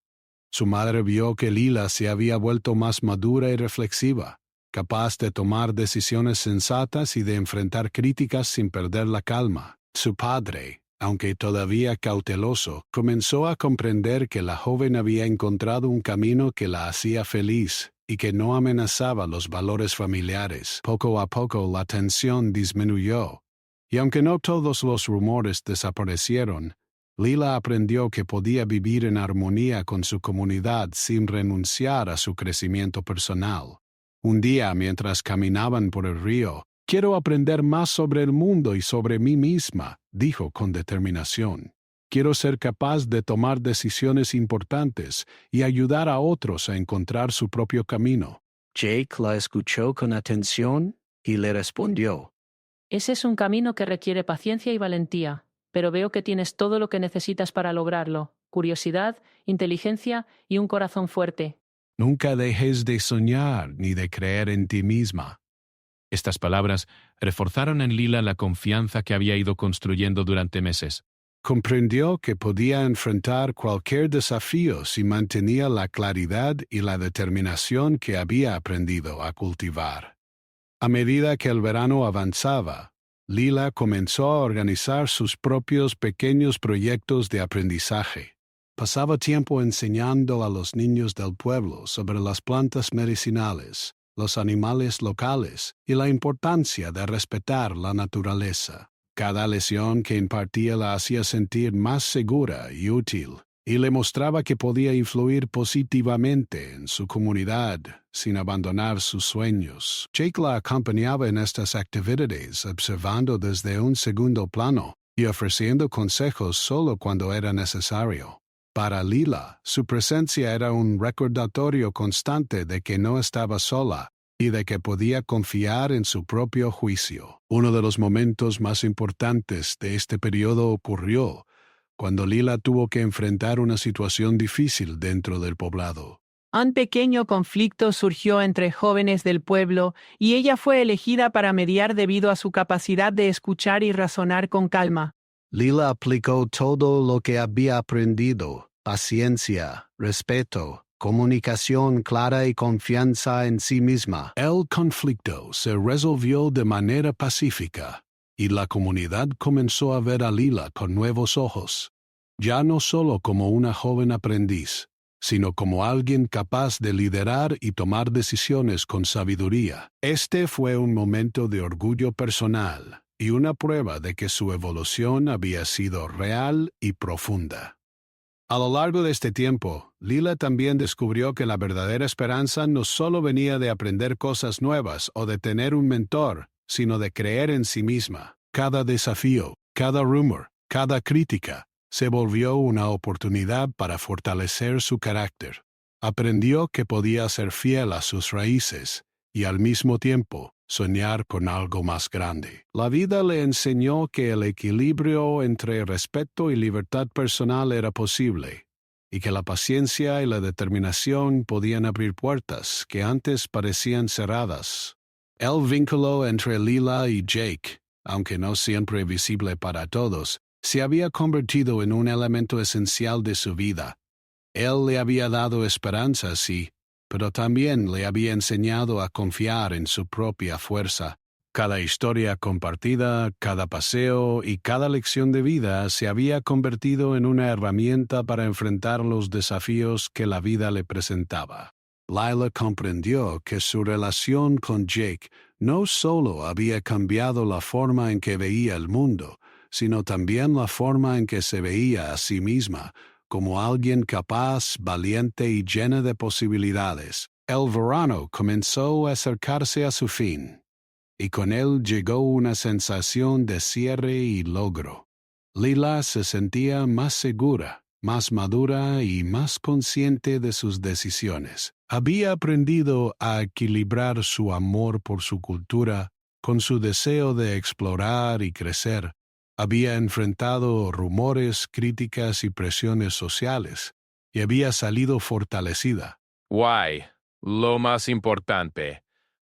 Su madre vio que Lila se había vuelto más madura y reflexiva, capaz de tomar decisiones sensatas y de enfrentar críticas sin perder la calma. Su padre, aunque todavía cauteloso, comenzó a comprender que la joven había encontrado un camino que la hacía feliz y que no amenazaba los valores familiares. Poco a poco la tensión disminuyó, y aunque no todos los rumores desaparecieron, Lila aprendió que podía vivir en armonía con su comunidad sin renunciar a su crecimiento personal. Un día, mientras caminaban por el río, «Quiero aprender más sobre el mundo y sobre mí misma», dijo con determinación. «Quiero ser capaz de tomar decisiones importantes y ayudar a otros a encontrar su propio camino». Jake la escuchó con atención y le respondió: Ese es un camino que requiere paciencia y valentía, pero veo que tienes todo lo que necesitas para lograrlo: curiosidad, inteligencia y un corazón fuerte. «Nunca dejes de soñar ni de creer en ti misma». Estas palabras reforzaron en Lila la confianza que había ido construyendo durante meses. Comprendió que podía enfrentar cualquier desafío si mantenía la claridad y la determinación que había aprendido a cultivar. A medida que el verano avanzaba, Lila comenzó a organizar sus propios pequeños proyectos de aprendizaje. Pasaba tiempo enseñando a los niños del pueblo sobre las plantas medicinales, los animales locales y la importancia de respetar la naturaleza. Cada lección que impartía la hacía sentir más segura y útil, y le mostraba que podía influir positivamente en su comunidad sin abandonar sus sueños. Jake la acompañaba en estas actividades, observando desde un segundo plano y ofreciendo consejos solo cuando era necesario. Para Lila, su presencia era un recordatorio constante de que no estaba sola y de que podía confiar en su propio juicio. Uno de los momentos más importantes de este periodo ocurrió cuando Lila tuvo que enfrentar una situación difícil dentro del poblado. Un pequeño conflicto surgió entre jóvenes del pueblo y ella fue elegida para mediar debido a su capacidad de escuchar y razonar con calma. Lila aplicó todo lo que había aprendido: paciencia, respeto, comunicación clara y confianza en sí misma. El conflicto se resolvió de manera pacífica, y la comunidad comenzó a ver a Lila con nuevos ojos, ya no solo como una joven aprendiz, sino como alguien capaz de liderar y tomar decisiones con sabiduría. Este fue un momento de orgullo personal y una prueba de que su evolución había sido real y profunda. A lo largo de este tiempo, Lila también descubrió que la verdadera esperanza no solo venía de aprender cosas nuevas o de tener un mentor, sino de creer en sí misma. Cada desafío, cada rumor, cada crítica, se volvió una oportunidad para fortalecer su carácter. Aprendió que podía ser fiel a sus raíces y al mismo tiempo soñar con algo más grande. La vida le enseñó que el equilibrio entre respeto y libertad personal era posible, y que la paciencia y la determinación podían abrir puertas que antes parecían cerradas. El vínculo entre Lila y Jake, aunque no siempre visible para todos, se había convertido en un elemento esencial de su vida. Él le había dado esperanza, sí, pero también le había enseñado a confiar en su propia fuerza. Cada historia compartida, cada paseo y cada lección de vida se había convertido en una herramienta para enfrentar los desafíos que la vida le presentaba. Lila comprendió que su relación con Jake no solo había cambiado la forma en que veía el mundo, sino también la forma en que se veía a sí misma, como alguien capaz, valiente y llena de posibilidades. El verano comenzó a acercarse a su fin, y con él llegó una sensación de cierre y logro. Lila se sentía más segura, más madura y más consciente de sus decisiones. Había aprendido a equilibrar su amor por su cultura con su deseo de explorar y crecer. Había enfrentado rumores, críticas y presiones sociales, y había salido fortalecida. Lo más importante.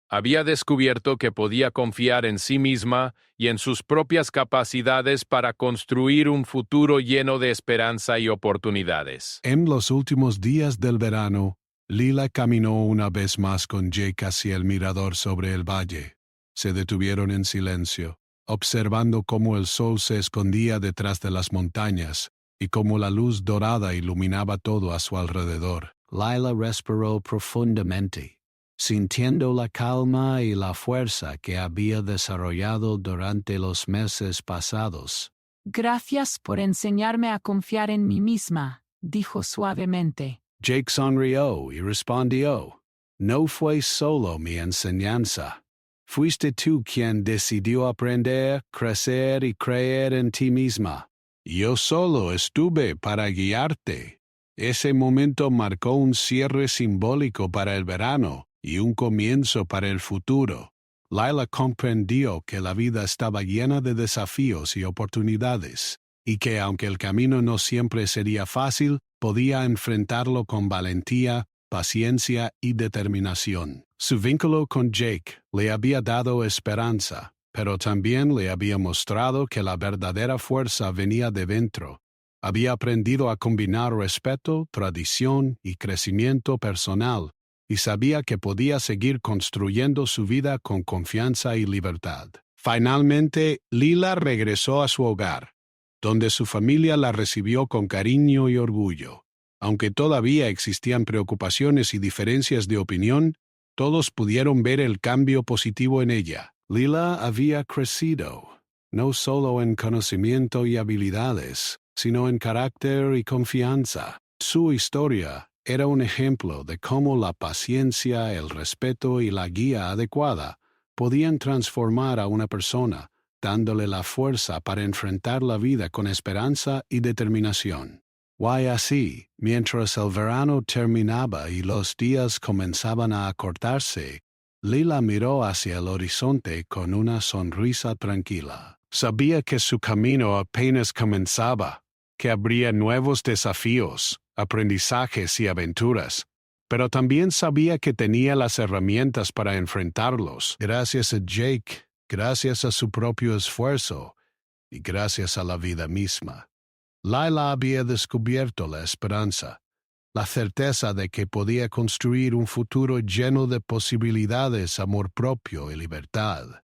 Había descubierto que podía confiar en sí misma y en sus propias capacidades para construir un futuro lleno de esperanza y oportunidades. En los últimos días del verano, Lila caminó una vez más con Jake hacia el mirador sobre el valle. Se detuvieron en silencio, observando cómo el sol se escondía detrás de las montañas y cómo la luz dorada iluminaba todo a su alrededor. Lila respiró profundamente, sintiendo la calma y la fuerza que había desarrollado durante los meses pasados. Gracias por enseñarme a confiar en mí misma, dijo suavemente. Jake sonrió y respondió: No fue solo mi enseñanza. Fuiste tú quien decidió aprender, crecer y creer en ti misma. Yo solo estuve para guiarte. Ese momento marcó un cierre simbólico para el verano y un comienzo para el futuro. Lila comprendió que la vida estaba llena de desafíos y oportunidades, y que aunque el camino no siempre sería fácil, podía enfrentarlo con valentía, paciencia y determinación. Su vínculo con Jake le había dado esperanza, pero también le había mostrado que la verdadera fuerza venía de dentro. Había aprendido a combinar respeto, tradición y crecimiento personal, y sabía que podía seguir construyendo su vida con confianza y libertad. Finalmente, Lila regresó a su hogar, donde su familia la recibió con cariño y orgullo. Aunque todavía existían preocupaciones y diferencias de opinión, todos pudieron ver el cambio positivo en ella. Lila había crecido, no solo en conocimiento y habilidades, sino en carácter y confianza. Su historia era un ejemplo de cómo la paciencia, el respeto y la guía adecuada podían transformar a una persona, dándole la fuerza para enfrentar la vida con esperanza y determinación. Así, mientras el verano terminaba y los días comenzaban a acortarse, Lila miró hacia el horizonte con una sonrisa tranquila. Sabía que su camino apenas comenzaba, que habría nuevos desafíos, aprendizajes y aventuras, pero también sabía que tenía las herramientas para enfrentarlos. Gracias a Jake, gracias a su propio esfuerzo y gracias a la vida misma. Lila había descubierto la esperanza, la certeza de que podía construir un futuro lleno de posibilidades, amor propio y libertad.